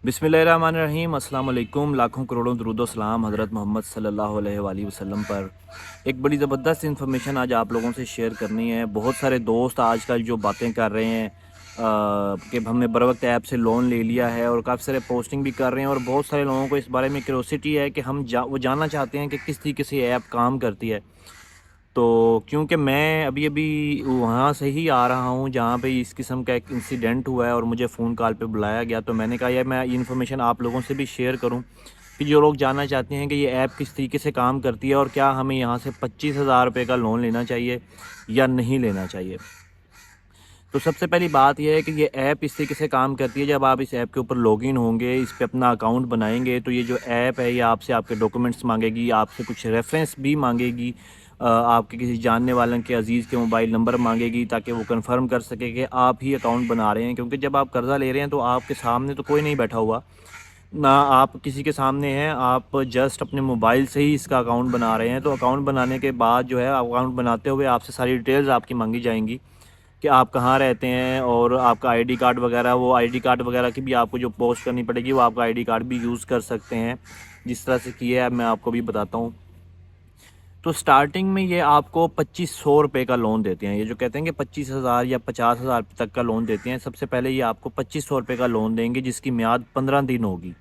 बिस्मिल्लाहिर्रहमानिर्रहीम। अस्सलाम वालेकुम। लाखों करोड़ों दरूद व सलाम हज़रत मोहम्मद सल्लल्लाहु अलैहि वसल्लम पर। एक बड़ी ज़बरदस्त इन्फॉर्मेशन आज आप लोगों से शेयर करनी है। बहुत सारे दोस्त आजकल जो बातें कर रहे हैं कि हमने बर वक्त ऐप से लोन ले लिया है, और काफ़ी सारे पोस्टिंग भी कर रहे हैं, और बहुत सारे लोगों को इस बारे में क्यूरोसिटी है कि वो जानना चाहते हैं कि किस तरीके से ऐप काम करती है। तो क्योंकि मैं अभी अभी वहाँ से ही आ रहा हूँ जहाँ पे इस किस्म का एक इंसिडेंट हुआ है और मुझे फ़ोन कॉल पे बुलाया गया, तो मैंने कहा यार मैं ये इन्फॉर्मेशन आप लोगों से भी शेयर करूँ कि जो लोग जानना चाहते हैं कि ये ऐप किस तरीके से काम करती है, और क्या हमें यहाँ से 25,000 रुपये का लोन लेना चाहिए या नहीं लेना चाहिए। तो सबसे पहली बात यह है कि ये ऐप इस तरीके से काम करती है। जब आप इस ऐप के ऊपर लॉगिन होंगे, इस पे अपना अकाउंट बनाएंगे, तो ये जो ऐप है ये आपसे आपके डॉक्यूमेंट्स मांगेगी, आपसे कुछ रेफरेंस भी मांगेगी, आपके किसी जानने वाले के अजीज़ के मोबाइल नंबर मांगेगी, ताकि वो कंफर्म कर सके कि आप ही अकाउंट बना रहे हैं। क्योंकि जब आप कर्ज़ा ले रहे हैं तो आपके सामने तो कोई नहीं बैठा हुआ, ना आप किसी के सामने हैं, आप जस्ट अपने मोबाइल से ही इसका अकाउंट बना रहे हैं। तो अकाउंट बनाने के बाद जो है, अकाउंट बनाते हुए आपसे सारी डिटेल्स आपकी मांगी जाएंगी कि आप कहाँ रहते हैं, और आपका आईडी कार्ड वगैरह, वो आईडी कार्ड वगैरह की भी आपको जो पोस्ट करनी पड़ेगी, वो आपका आईडी कार्ड भी यूज़ कर सकते हैं। जिस तरह से किया है मैं आपको भी बताता हूँ। तो स्टार्टिंग में ये आपको 2500 रुपये का लोन देते हैं। ये जो कहते हैं कि 25,000 या 50,000 तक का लोन देते हैं, सबसे पहले ये आपको 2500 रुपये का लोन देंगे, जिसकी मियाद 15 दिन होगी।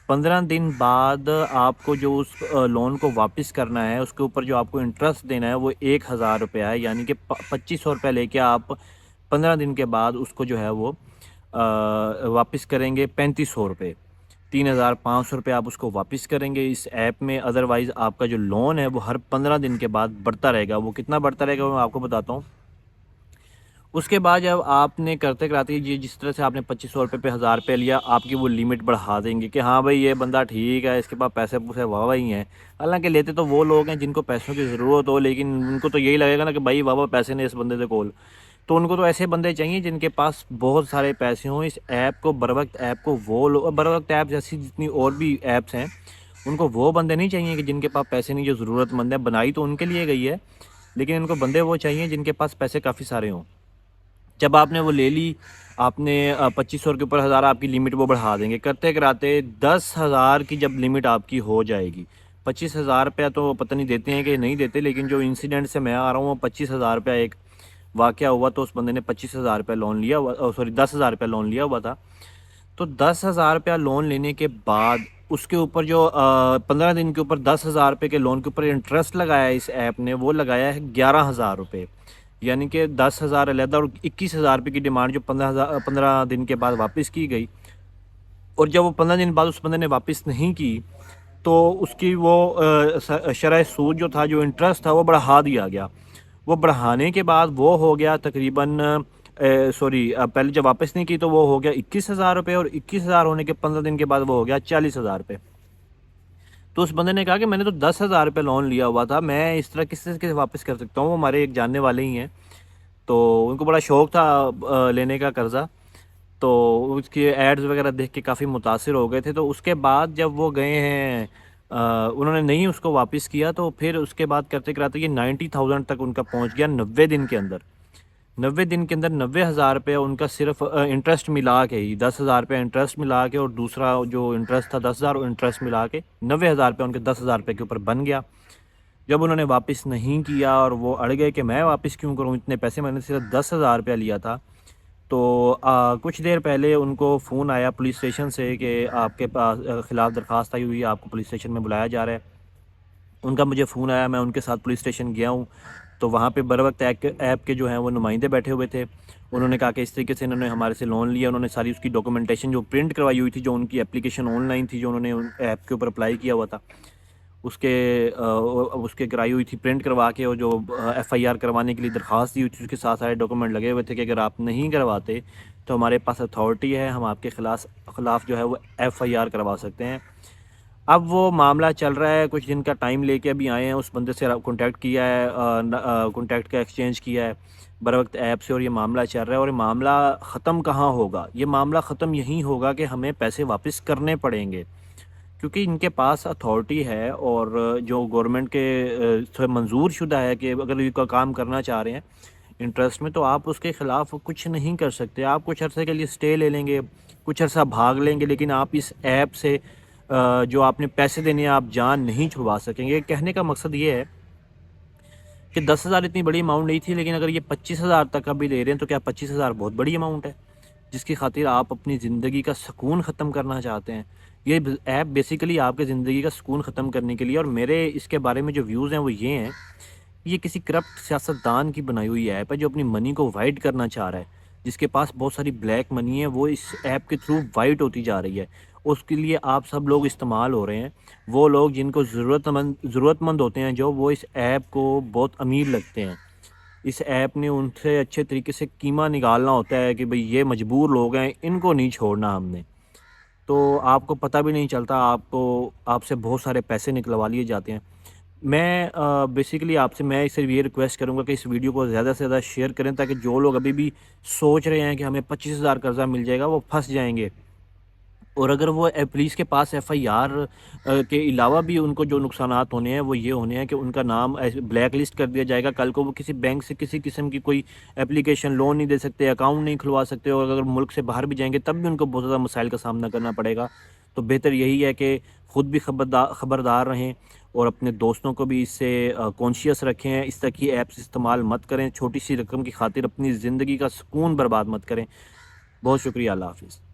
15 दिन बाद आपको जो उस लोन को वापस करना है, उसके ऊपर जो आपको इंटरेस्ट देना है वो 1,000 रुपये है। यानी कि 2500 रुपये लेके आप 15 दिन के बाद उसको जो है वो वापस करेंगे 3500 रुपये। 3,500 रुपये आप उसको वापस करेंगे इस ऐप में। अदरवाइज़ आपका जो लोन है वो हर 15 दिन के बाद बढ़ता रहेगा। वो कितना बढ़ता रहेगा वो मैं आपको बताता हूँ। उसके बाद जब आपने करते कराते ये जिस तरह से आपने 2500 रुपये पे 1000 रुपये लिया, आपकी वो लिमिट बढ़ा देंगे कि हाँ भाई ये बंदा ठीक है, इसके पास पैसे पूसे वाह वाह ही हैं। हालांकि लेते तो वो लोग हैं जिनको पैसों की ज़रूरत हो, लेकिन उनको तो यही लगेगा ना कि भाई वाह वाह पैसे ने इस बंदे से कोल। तो उनको तो ऐसे बंदे चाहिए जिनके पास बहुत सारे पैसे हों। इस ऐप को बर वक्त ऐप को वो लोग, बर वक्त ऐप जैसी जितनी और भी ऐप्स हैं, उनको वो बंदे नहीं चाहिए कि जिनके पास पैसे नहीं, जो ज़रूरतमंद है। बनाई तो उनके लिए गई है, लेकिन इनको बंदे वो चाहिए जिनके पास पैसे काफ़ी सारे हों। जब आपने वो ले ली, आपने 2500 के ऊपर 1000 आपकी लिमिट वो बढ़ा देंगे। करते कराते 10,000 की जब लिमिट आपकी हो जाएगी, 25,000 रुपया तो पता नहीं देते हैं कि नहीं देते, लेकिन जो इंसिडेंट से मैं आ रहा हूँ वो 25,000 रुपया एक वाक़या हुआ। तो उस बंदे ने 25,000 रुपया लोन लिया हुआ, सॉरी 10,000 रुपया लोन लिया हुआ था। तो 10,000 रुपया लोन लेने के बाद उसके ऊपर जो 15 दिन के ऊपर 10,000 रुपये के लोन के ऊपर इंटरेस्ट लगाया है इस ऐप ने, वो लगाया है 11,000 रुपये। यानी कि 10,000 अलहदा और 21,000 रुपये की डिमांड जो 15 दिन के बाद वापस की गई। और जब वो 15 दिन बाद उस बंदे ने वापस नहीं की, तो उसकी वो शरह सूद जो था, जो इंटरेस्ट था, वो बढ़ा दिया गया। वो बढ़ाने के बाद वो हो गया तकरीबन पहले जब वापस नहीं की तो वो हो गया 21,000 रुपये, और 21,000 होने के 15 दिन के बाद वो हो गया 40,000 रुपये। तो उस बंदे ने कहा कि मैंने तो 10,000 रुपये लोन लिया हुआ था, मैं इस तरह किस तरह के वापस कर सकता हूँ। वो हमारे एक जानने वाले ही हैं, तो उनको बड़ा शौक़ था लेने का कर्ज़ा। तो उसके एड्स वगैरह देख के काफ़ी मुतासिर हो गए थे। तो उसके बाद जब वो गए हैं, उन्होंने नहीं उसको वापस किया, तो फिर उसके बाद करते कराते ये 90,000 तक उनका पहुंच गया 90 दिन के अंदर। 90 दिन के अंदर 90,000 रुपये उनका सिर्फ इंटरेस्ट मिला के ही, 10,000 रुपये इंटरेस्ट मिला के, और दूसरा जो इंटरेस्ट था 10,000 इंटरेस्ट मिला के 90,000 रुपये उनके 10,000 रुपये के ऊपर बन गया। जब उन्होंने वापस नहीं किया और वो अड़ गए कि मैं वापस क्यों करूं इतने पैसे, मैंने सिर्फ 10,000 रुपया लिया था। तो कुछ देर पहले उनको फ़ोन आया पुलिस स्टेशन से कि आपके पास ख़िलाफ़ दरख्वास्त आई हुई है, आपको पुलिस स्टेशन में बुलाया जा रहा है। उनका मुझे फ़ोन आया, मैं उनके साथ पुलिस स्टेशन गया हूँ। तो वहाँ पे बर वक्त ऐप के जो हैं वो नुमाइंदे बैठे हुए थे। उन्होंने कहा कि इस तरीके से इन्होंने हमारे से लोन लिया। उन्होंने सारी उसकी डॉक्यूमेंटेशन जो प्रिंट करवाई हुई थी, जो उनकी एप्लीकेशन ऑनलाइन थी, जो उन्होंने ऐप के ऊपर अप्लाई किया हुआ था, उसके कराई हुई थी प्रिंट करवा के, और जो एफ़आईआर करवाने के लिए दरख्वास्त दी हुई थी उसके साथ सारे डॉक्यूमेंट लगे हुए थे कि अगर आप नहीं करवाते तो हमारे पास अथॉरिटी है, हम आपके ख़िलाफ़ जो है वो एफ़आईआर करवा सकते हैं। अब वो मामला चल रहा है, कुछ दिन का टाइम लेके अभी आए हैं। उस बंदे से कॉन्टैक्ट किया है, कॉन्टैक्ट का एक्सचेंज किया है बर वक्त ऐप से, और ये मामला चल रहा है। और ये मामला ख़त्म कहाँ होगा? ये मामला ख़त्म यहीं होगा कि हमें पैसे वापस करने पड़ेंगे, क्योंकि इनके पास अथॉरिटी है, और जो गवर्नमेंट के मंजूर शुदा है कि अगर ये कोई काम करना चाह रहे हैं इंटरेस्ट में, तो आप उसके ख़िलाफ़ कुछ नहीं कर सकते। आप कुछ अरसे के लिए स्टे ले लेंगे, कुछ अर्सा भाग लेंगे, लेकिन आप इस ऐप से जो आपने पैसे देने हैं आप जान नहीं छुड़वा सकेंगे। कहने का मकसद ये है कि 10,000 इतनी बड़ी अमाउंट नहीं थी, लेकिन अगर ये 25,000 तक का भी ले रहे हैं तो क्या 25,000 बहुत बड़ी अमाउंट है जिसकी खातिर आप अपनी ज़िंदगी का सुकून ख़त्म करना चाहते हैं। ये ऐप बेसिकली आपके ज़िंदगी का सुकून ख़त्म करने के लिए, और मेरे इसके बारे में जो व्यूज़ हैं वो ये हैं, ये किसी करप्ट सियासतदान की बनाई हुई ऐप है जो अपनी मनी को वाइट करना चाह रहा है। जिसके पास बहुत सारी ब्लैक मनी है वो इस ऐप के थ्रू वाइट होती जा रही है। उसके लिए आप सब लोग इस्तेमाल हो रहे हैं। वो लोग जिनको ज़रूरतमंद होते हैं, जो वो इस ऐप को बहुत अमीर लगते हैं। इस ऐप ने उनसे अच्छे तरीके से कीमा निकालना होता है कि भाई ये मजबूर लोग हैं, इनको नहीं छोड़ना हमने। तो आपको पता भी नहीं चलता, आपसे बहुत सारे पैसे निकलवा लिए जाते हैं। मैं बेसिकली आपसे मैं सिर्फ ये रिक्वेस्ट करूँगा कि इस वीडियो को ज़्यादा से ज़्यादा शेयर करें, ताकि जो लोग अभी भी सोच रहे हैं कि हमें 25,000 कर्ज़ा मिल जाएगा, वो फंस जाएंगे। और अगर वो पुलिस के पास एफआईआर के अलावा भी उनको जो नुकसानात होने हैं वो ये होने हैं कि उनका नाम ब्लैक लिस्ट कर दिया जाएगा। कल को वो किसी बैंक से किसी किस्म की कोई एप्लीकेशन लोन नहीं दे सकते, अकाउंट नहीं खुलवा सकते, और अगर मुल्क से बाहर भी जाएंगे तब भी उनको बहुत ज़्यादा मसाइल का सामना करना पड़ेगा। तो बेहतर यही है कि ख़ुद भी खबरदार रहें और अपने दोस्तों को भी इससे कॉन्शियस रखें। इस तरह की ऐप्स इस्तेमाल मत करें, छोटी सी रकम की खातिर अपनी ज़िंदगी का सुकून बर्बाद मत करें। बहुत शुक्रिया, अल्लाह हाफ़िज़।